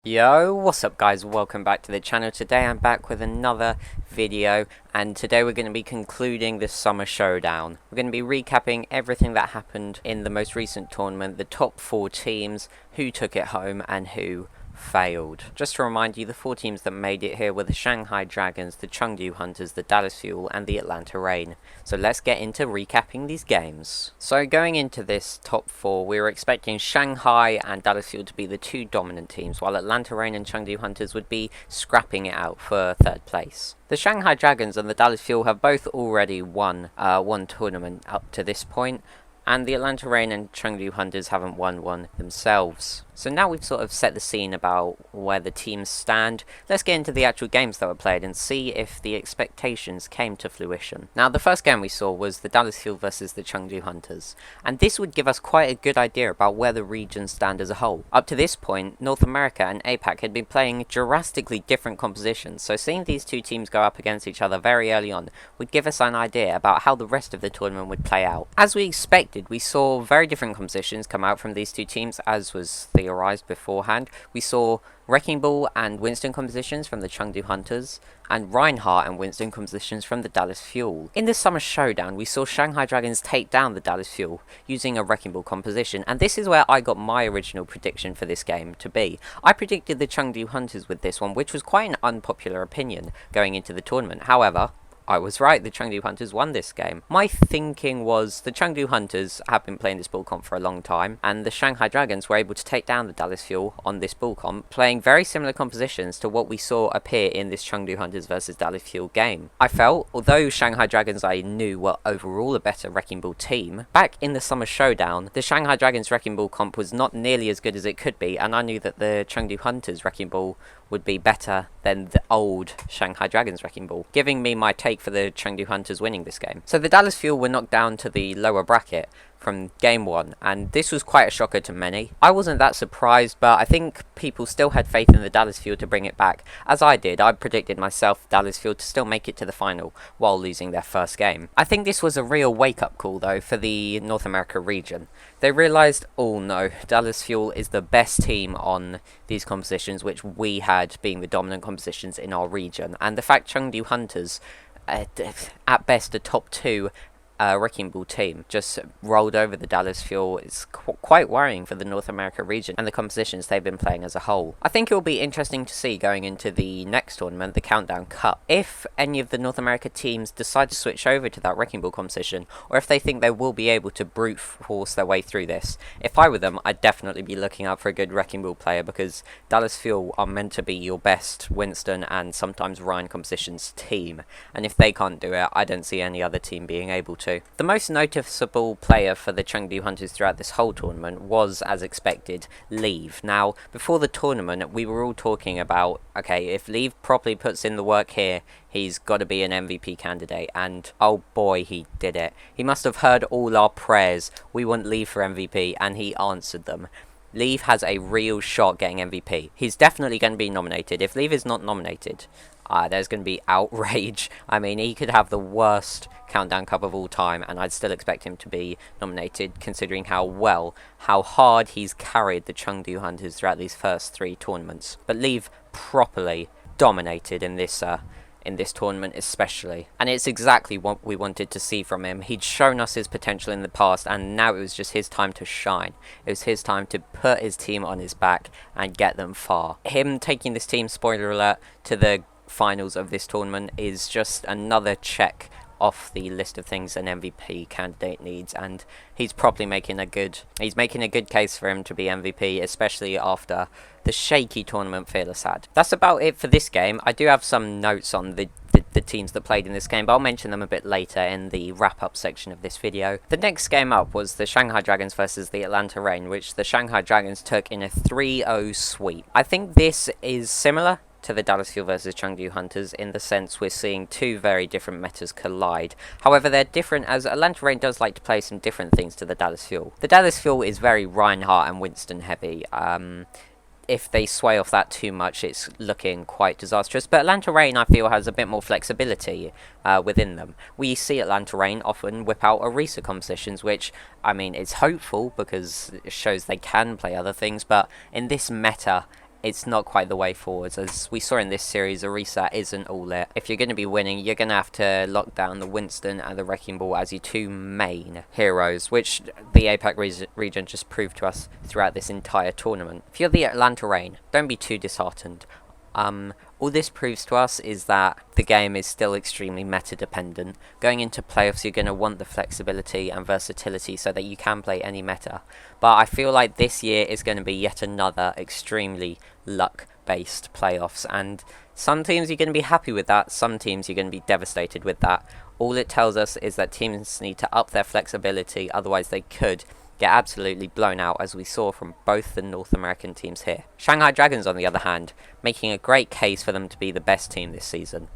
Yo, what's up guys, welcome back to the channel. Today I'm back with another video, and today we're going to be concluding the Summer Showdown. We're going to be recapping everything that happened in the most recent tournament, the top 4 teams, who took it home and who failed. Just to remind you, the 4 teams that made it here were the Shanghai Dragons, the Chengdu Hunters, the Dallas Fuel and the Atlanta Reign. So let's get into recapping these games. So going into this top 4, we were expecting Shanghai and Dallas Fuel to be the 2 dominant teams, while Atlanta Reign and Chengdu Hunters would be scrapping it out for 3rd place. The Shanghai Dragons and the Dallas Fuel have both already won one tournament up to this point, and the Atlanta Reign and Chengdu Hunters haven't won one themselves. So now we've sort of set the scene about where the teams stand, let's get into the actual games that were played and see if the expectations came to fruition. Now the first game we saw was the Dallas Fuel versus the Chengdu Hunters, and this would give us quite a good idea about where the regions stand as a whole. Up to this point, North America and APAC had been playing drastically different compositions, so seeing these 2 teams go up against each other very early on would give us an idea about how the rest of the tournament would play out. As we expected, we saw very different compositions come out from these 2 teams, as was theorized beforehand. We saw Wrecking Ball and Winston compositions from the Chengdu Hunters, and Reinhardt and Winston compositions from the Dallas Fuel. In the Summer Showdown, we saw Shanghai Dragons take down the Dallas Fuel using a Wrecking Ball composition, and this is where I got my original prediction for this game to be. I predicted the Chengdu Hunters with this one, which was quite an unpopular opinion going into the tournament. However, I was right, the Chengdu Hunters won this game. My thinking was the Chengdu Hunters have been playing this bull comp for a long time, and the Shanghai Dragons were able to take down the Dallas Fuel on this bull comp, playing very similar compositions to what we saw appear in this Chengdu Hunters versus Dallas Fuel game. I felt, although Shanghai Dragons I knew were overall a better Wrecking Ball team, back in the Summer Showdown, the Shanghai Dragons Wrecking Ball comp was not nearly as good as it could be, and I knew that the Chengdu Hunters Wrecking Ball would be better than the old Shanghai Dragons Wrecking Ball, giving me my take for the Chengdu Hunters winning this game. So the Dallas Fuel were knocked down to the lower bracket from game 1, and this was quite a shocker to many. I wasn't that surprised, but I think people still had faith in the Dallas Fuel to bring it back. As I did, I predicted myself Dallas Fuel to still make it to the final while losing their first game. I think this was a real wake-up call though for the North America region. They realised, oh no, Dallas Fuel is the best team on these compositions, which we had being the dominant compositions in our region, and the fact Chengdu Hunters, at best a top 2 Wrecking Ball team, just rolled over the Dallas Fuel is quite worrying for the North America region and the compositions they've been playing as a whole. I think it will be interesting to see going into the next tournament, the Countdown Cup, if any of the North America teams decide to switch over to that Wrecking Ball composition, or if they think they will be able to brute force their way through this. If I were them, I'd definitely be looking out for a good Wrecking Ball player, because Dallas Fuel are meant to be your best Winston and sometimes Ryan compositions team, and if they can't do it, I don't see any other team being able to. The most noticeable player for the Chengdu Hunters throughout this whole tournament was, as expected, Leave. Now, before the tournament, we were all talking about, okay, if Leave properly puts in the work here, he's got to be an MVP candidate, and oh boy, he did it. He must have heard all our prayers, we want Leave for MVP, and he answered them. Leave has a real shot getting MVP. He's definitely going to be nominated. If Leave is not nominated, there's going to be outrage. I mean, he could have the worst Countdown Cup of all time, and I'd still expect him to be nominated, considering how hard he's carried the Chengdu Hunters throughout these first 3 tournaments. But Leave properly dominated in this tournament especially, and it's exactly what we wanted to see from him. He'd shown us his potential in the past, and now it was just his time to shine. It was his time to put his team on his back and get them far. Him taking this team, spoiler alert, to the finals of this tournament is just another check off the list of things an MVP candidate needs, and he's probably making a good case for him to be MVP, especially after the shaky tournament Fearless had. That's about it for this game. I do have some notes on the teams that played in this game, but I'll mention them a bit later in the wrap-up section of this video. The next game up was the Shanghai Dragons versus the Atlanta Reign, which the Shanghai Dragons took in a 3-0 sweep. I think this is similar to the Dallas Fuel versus Chengdu Hunters in the sense we're seeing 2 very different metas collide. However, they're different, as Atlanta Reign does like to play some different things to the Dallas Fuel. The Dallas Fuel is very Reinhardt and Winston heavy. If they sway off that too much, it's looking quite disastrous. But Atlanta Reign, I feel, has a bit more flexibility within them. We see Atlanta Reign often whip out Orisa compositions, which, I mean, it's hopeful because it shows they can play other things. But in this meta, it's not quite the way forwards. As we saw in this series, a reset isn't all it. If you're going to be winning, you're going to have to lock down the Winston and the Wrecking Ball as your two main heroes, which the APAC region just proved to us throughout this entire tournament. If you're the Atlanta Reign, don't be too disheartened. All this proves to us is that the game is still extremely meta dependent. Going into playoffs, you're going to want the flexibility and versatility so that you can play any meta. But I feel like this year is going to be yet another extremely luck based playoffs, and some teams you're going to be happy with that, some teams you're going to be devastated with that. All it tells us is that teams need to up their flexibility, otherwise they could get absolutely blown out, as we saw from both the North American teams here. Shanghai Dragons, on the other hand, making a great case for them to be the best team this season.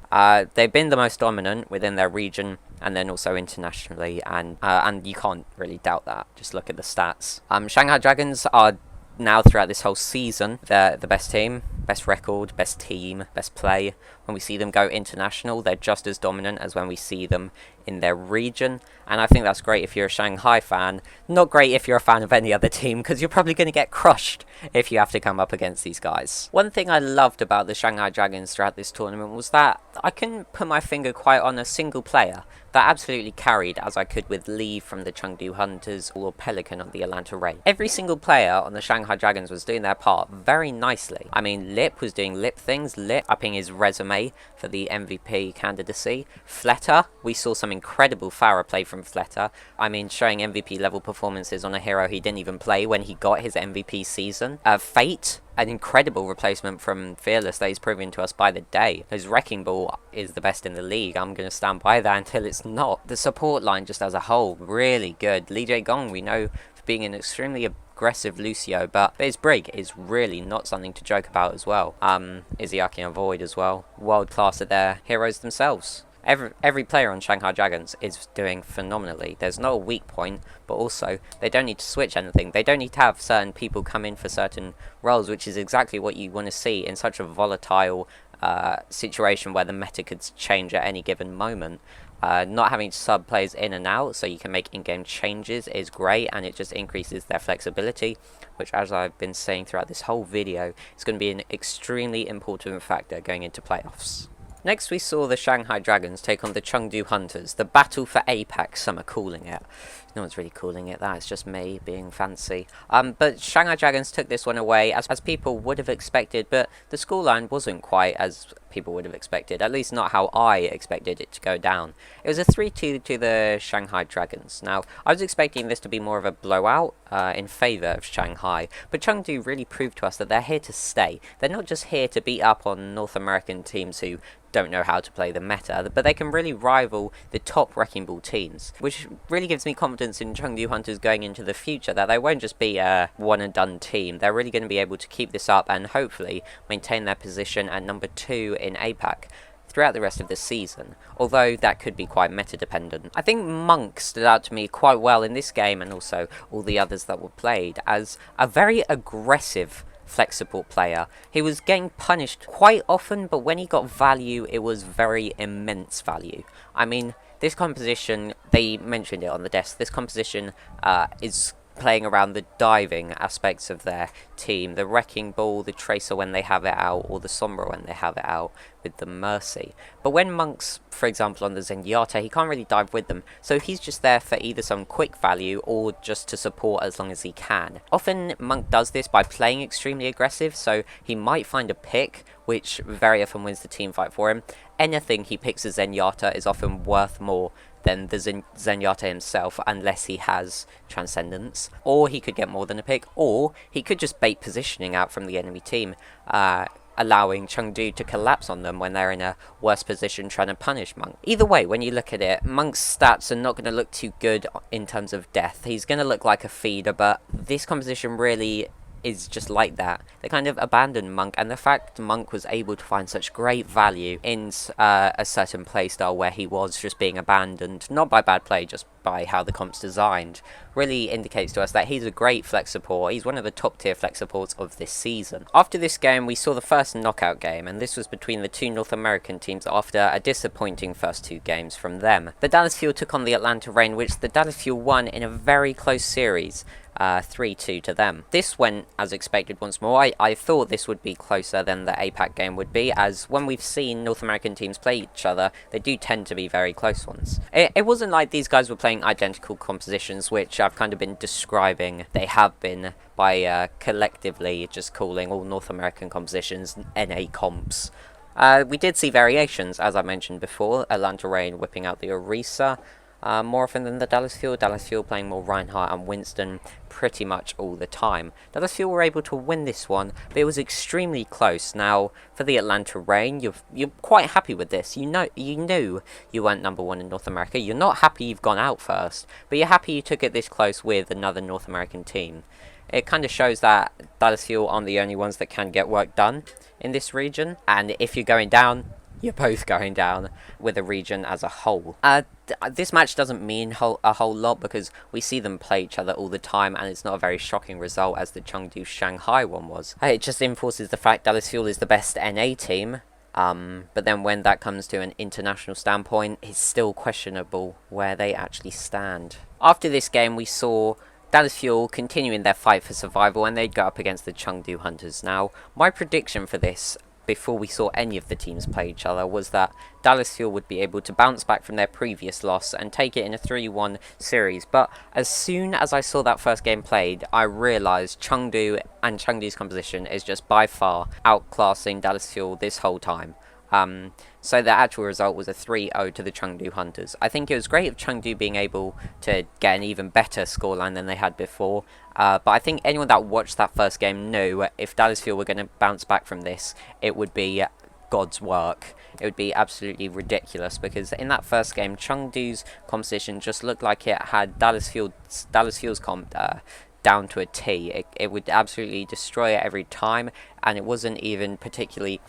They've been the most dominant within their region, and then also internationally, and you can't really doubt that. Just look at the stats. Shanghai Dragons are now, throughout this whole season, they're the best team, best record, best team, best play. When we see them go international, they're just as dominant as when we see them in their region, and I think that's great if you're a Shanghai fan. Not great if you're a fan of any other team, because you're probably going to get crushed if you have to come up against these guys. One thing I loved about the Shanghai Dragons throughout this tournament was that I couldn't put my finger quite on a single player that absolutely carried as I could with Lee from the Chengdu Hunters or Pelican on the Atlanta Reign. Every single player on the Shanghai Dragons was doing their part very nicely. I mean, Lip was doing Lip things, Lip upping his resume for the MVP candidacy. Fletter, we saw some incredible Farah play from Fletter. I mean, showing MVP level performances on a hero he didn't even play when he got his MVP season. Fate, an incredible replacement from Fearless that he's proving to us by the day. His Wrecking Ball is the best in the league. I'm going to stand by that until it's not. The support line just as a whole, really good. Lee Jae Gong, we know for being an extremely aggressive Lucio, but his Brig is really not something to joke about as well. Izzyaki and Void as well. World class at their heroes themselves. Every player on Shanghai Dragons is doing phenomenally. There's no weak point, but also they don't need to switch anything. They don't need to have certain people come in for certain roles, which is exactly what you want to see in such a volatile situation where the meta could change at any given moment. Not having to sub players in and out so you can make in-game changes is great, and it just increases their flexibility, which, as I've been saying throughout this whole video, is going to be an extremely important factor going into playoffs. Next, we saw the Shanghai Dragons take on the Chengdu Hunters, the battle for APAC, some are calling it. No one's really calling it that, it's just me being fancy. But Shanghai Dragons took this one away, as people would have expected, but the scoreline wasn't quite as people would have expected, at least not how I expected it to go down. It was a 3-2 to the Shanghai Dragons. Now, I was expecting this to be more of a blowout in favour of Shanghai, but Chengdu really proved to us that they're here to stay. They're not just here to beat up on North American teams who don't know how to play the meta, but they can really rival the top Wrecking Ball teams, which really gives me confidence in Chengdu Hunters going into the future, that they won't just be a one and done team. They're really going to be able to keep this up and hopefully maintain their position at number 2 in APAC throughout the rest of the season, although that could be quite meta dependent. I think Monk stood out to me quite well in this game, and also all the others that were played, as a very aggressive flex support player. He was getting punished quite often, but when he got value, it was very immense value. I mean, this composition, they mentioned it on the desk, this composition is playing around the diving aspects of their team, the Wrecking Ball, the Tracer when they have it out, or the Sombra when they have it out with the Mercy. But when Monk's, for example, on the Zenyatta, he can't really dive with them, so he's just there for either some quick value or just to support as long as he can. Often Monk does this by playing extremely aggressive, so he might find a pick, which very often wins the team fight for him. Anything he picks as Zenyatta is often worth more than the Zenyatta himself, unless he has Transcendence, or he could get more than a pick, or he could just bait positioning out from the enemy team, allowing Chengdu to collapse on them when they're in a worse position trying to punish Monk. Either way, when you look at it, Monk's stats are not going to look too good in terms of death. He's going to look like a feeder, but this composition really is just like that. They kind of abandoned Monk, and the fact Monk was able to find such great value in a certain playstyle where he was just being abandoned, not by bad play, just by how the comp's designed, really indicates to us that he's a great flex support. He's one of the top tier flex supports of this season. After this game, we saw the first knockout game, and this was between the two North American teams after a disappointing first 2 games from them. The Dallas Fuel took on the Atlanta Reign, which the Dallas Fuel won in a very close series. 3-2 to them. This went as expected once more. I thought this would be closer than the APAC game would be, as when we've seen North American teams play each other, they do tend to be very close ones. It wasn't like these guys were playing identical compositions, which I've kind of been describing. They have been by collectively just calling all North American compositions NA comps. We did see variations, as I mentioned before. Atlanta Reign whipping out the Orisa more often than the Dallas Fuel. Dallas Fuel playing more Reinhardt and Winston pretty much all the time. Dallas Fuel were able to win this one, but it was extremely close. Now, for the Atlanta Reign, you're quite happy with this. You knew you weren't number one in North America. You're not happy you've gone out first, but you're happy you took it this close with another North American team. It kind of shows that Dallas Fuel aren't the only ones that can get work done in this region, and if you're going down, you're both going down with the region as a whole. This match doesn't mean a whole lot because we see them play each other all the time, and it's not a very shocking result as the Chengdu Shanghai one was. It just enforces the fact Dallas Fuel is the best NA team, but then when that comes to an international standpoint, it's still questionable where they actually stand. After this game, we saw Dallas Fuel continuing their fight for survival, and they'd go up against the Chengdu Hunters. Now, my prediction for this, before we saw any of the teams play each other, was that Dallas Fuel would be able to bounce back from their previous loss and take it in a 3-1 series. But as soon as I saw that first game played, I realised Chengdu and Chengdu's composition is just by far outclassing Dallas Fuel this whole time. So the actual result was a 3-0 to the Chengdu Hunters. I think it was great of Chengdu being able to get an even better scoreline than they had before. But I think anyone that watched that first game knew if Dallas Fuel were going to bounce back from this, it would be God's work. It would be absolutely ridiculous, because in that first game, Chengdu's composition just looked like it had Dallas Fuel's comp down to a T. It would absolutely destroy it every time, and it wasn't even particularly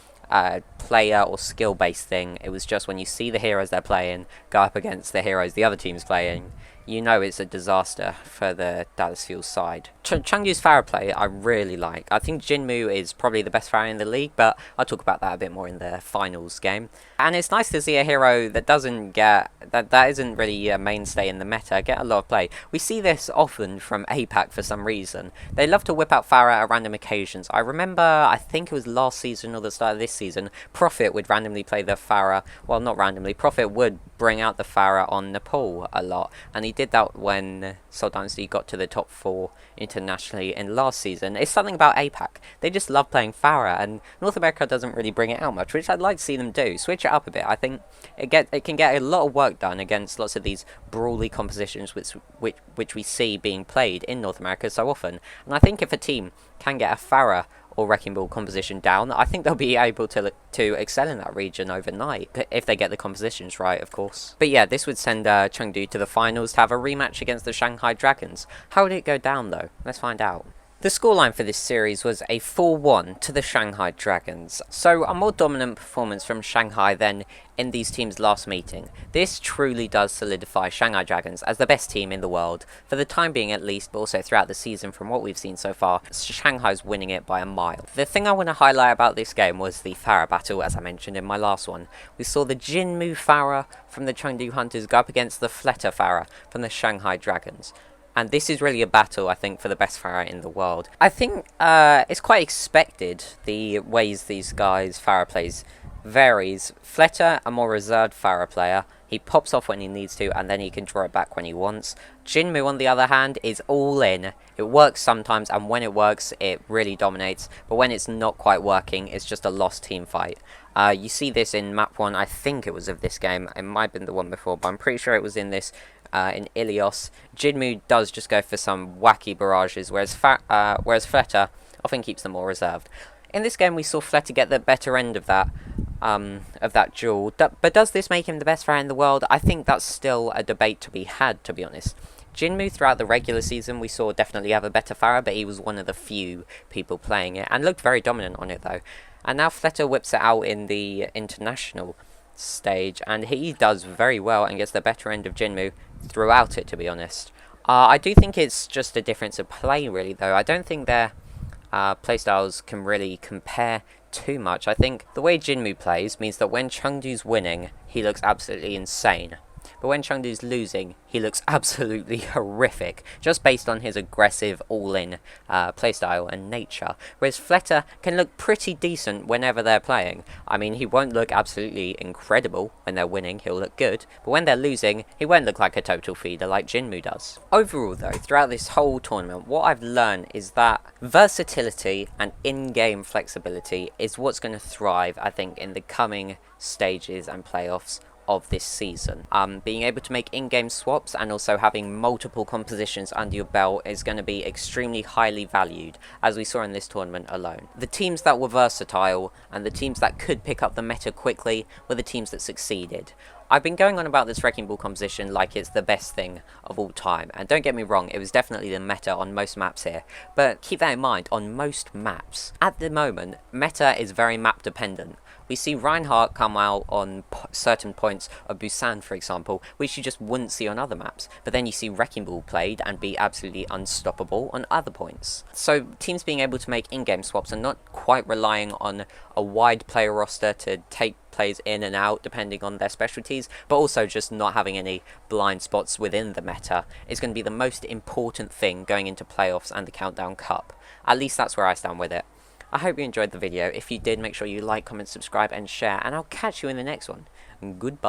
player or skill based thing. It was just when you see the heroes they're playing go up against the heroes the other team's playing, you know it's a disaster for the Dallas Fuel side. Chengdu's Pharah play I really like. I think Jinmu is probably the best Pharah in the league, but I'll talk about that a bit more in the finals game. And it's nice to see a hero that doesn't get that isn't really a mainstay in the meta get a lot of play. We see this often from APAC for some reason. They love to whip out Pharah at random occasions. I remember, I think it was last season or the start of this season, Prophet would randomly play the Pharah. Well, not randomly. Prophet would bring out the Pharah on Nepal a lot, and he did that when Seoul Dynasty got to the top 4 internationally in last season. It's something about APAC. They just love playing Pharah, and North America doesn't really bring it out much, which I'd like to see them do. Switch it up a bit. I think it can get a lot of work done against lots of these brawly compositions which we see being played in North America so often. And I think if a team can get a Pharah or Wrecking Ball composition down, I think they'll be able to excel in that region overnight, if they get the compositions right, of course. But yeah, this would send Chengdu to the finals to have a rematch against the Shanghai Dragons. How would it go down though? Let's find out. The scoreline for this series was a 4-1 to the Shanghai Dragons, so a more dominant performance from Shanghai than in these teams' last meeting. This truly does solidify Shanghai Dragons as the best team in the world, for the time being at least, but also throughout the season from what we've seen so far. Shanghai's winning it by a mile. The thing I want to highlight about this game was the Pharah battle, as I mentioned in my last one. We saw the Jinmu Pharah from the Chengdu Hunters go up against the Fleta Pharah from the Shanghai Dragons. And this is really a battle, I think, for the best Pharah in the world. I think it's quite expected, the ways these guys' Pharah plays varies. Fleta, a more reserved Pharah player, he pops off when he needs to, and then he can draw it back when he wants. Jinmu, on the other hand, is all in. It works sometimes, and when it works, it really dominates. But when it's not quite working, it's just a lost team fight. You see this in map 1, I think it was of this game. It might have been the one before, but I'm pretty sure it was in this. In Ilios, Jinmu does just go for some wacky barrages, whereas Fleta often keeps them more reserved. In this game, we saw Fleta get the better end of that duel. But does this make him the best Pharah in the world? I think that's still a debate to be had, to be honest. Jinmu, throughout the regular season, we saw definitely have a better Pharah, but he was one of the few people playing it, and looked very dominant on it, though. And now Fleta whips it out in the international stage, and he does very well and gets the better end of Jinmu throughout it, to be honest. I do think it's just a difference of play, really, though. I don't think their playstyles can really compare too much. I think the way Jinmu plays means that when Chengdu's winning, he looks absolutely insane. but when Chengdu's losing, he looks absolutely horrific, just based on his aggressive, all-in playstyle and nature. Whereas Fleta can look pretty decent whenever they're playing. I mean, he won't look absolutely incredible when they're winning, he'll look good, but when they're losing, he won't look like a total feeder like Jinmu does. Overall though, throughout this whole tournament, what I've learned is that versatility and in-game flexibility is what's going to thrive, I think, in the coming stages and playoffs of this season. Being able to make in-game swaps and also having multiple compositions under your belt is going to be extremely highly valued, as we saw in this tournament alone. The teams that were versatile and the teams that could pick up the meta quickly were the teams that succeeded. I've been going on about this Wrecking Ball composition like it's the best thing of all time, and don't get me wrong, it was definitely the meta on most maps here, but keep that in mind, on most maps, at the moment, meta is very map dependent. We see Reinhardt come out on certain points of Busan, for example, which you just wouldn't see on other maps, but then you see Wrecking Ball played and be absolutely unstoppable on other points. So teams being able to make in-game swaps and not quite relying on a wide player roster to take players in and out depending on their specialties, but also just not having any blind spots within the meta is going to be the most important thing going into playoffs and the Countdown Cup. At least that's where I stand with it. I hope you enjoyed the video. If you did, make sure you like, comment, subscribe and share, and I'll catch you in the next one. Goodbye.